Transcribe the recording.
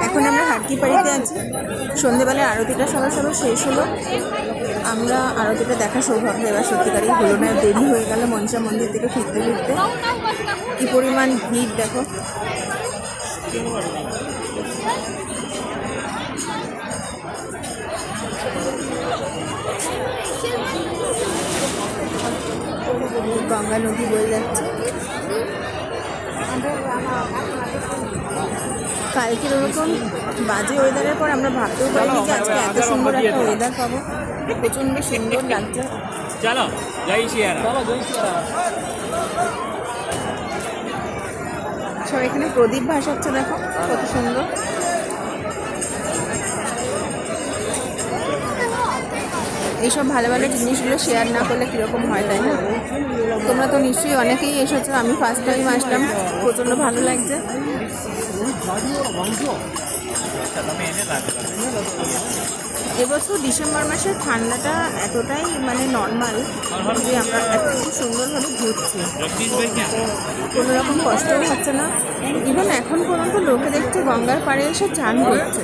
এখন আমরা হাটকিপাড়িতে আছি। সন্ধেবেলায় আরতিটা সবার শেষ হলো। আমরা আরতিটা দেখা সৌভাগ্য এবার সত্যিকারই হলো না, দেরি হয়ে গেল মনসা মন্দির থেকে ফিরতে ফিরতে। কী পরিমাণ ভিড় দেখো। গঙ্গা নদী বয়ে যাচ্ছে। কালকের ওরকম বাজে ওয়েদারের পর আমরা ভাবতেও পারিনি যে আজকে এত সুন্দর একটা ওয়েদার পাবো। প্রচণ্ড সুন্দর লাগছে। সব এখানে প্রদীপ ভাসাচ্ছে, দেখো কত সুন্দর। এইসব ভালো ভালো জিনিসগুলো শেয়ার না করলে কীরকম হয়, তাই না? তোমরা তো নিশ্চয়ই অনেকেই এসেছো, আমি ফার্স্ট টাইম আসলাম, প্রচণ্ড ভালো লাগছে। এবছর ডিসেম্বর মাসের ঠান্ডাটা এতটাই মানে নর্মাল যে আমরা এত সুন্দরভাবে ঘুরছি, কোনো রকম কষ্টও হচ্ছে না। ইভেন এখন পর্যন্ত লোকে দেখছে গঙ্গার পাড়ে এসে চান করছে।